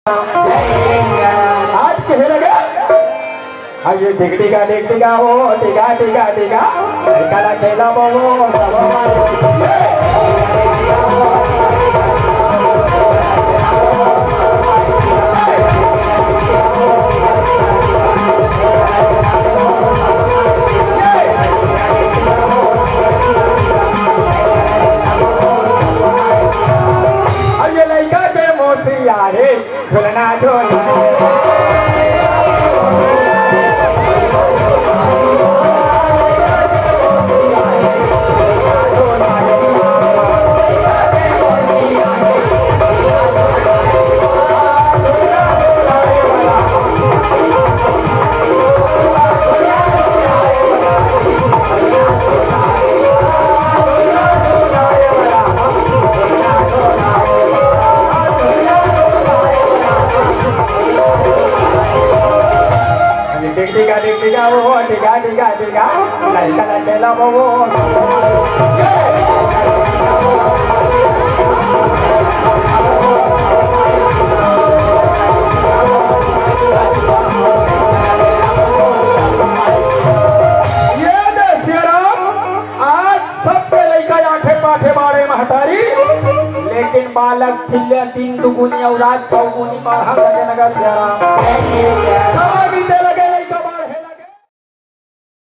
आज कहे लगे अरे टिक टिका हो टिका काला खेला वो अरे लड़का के मोसी यारे झोलना टिका वो टिका लड़का लड़केला वो लेकिन बालक छिल्ले 3 दुगुनी और रात 6 गुनी पढ़ा लगे नगर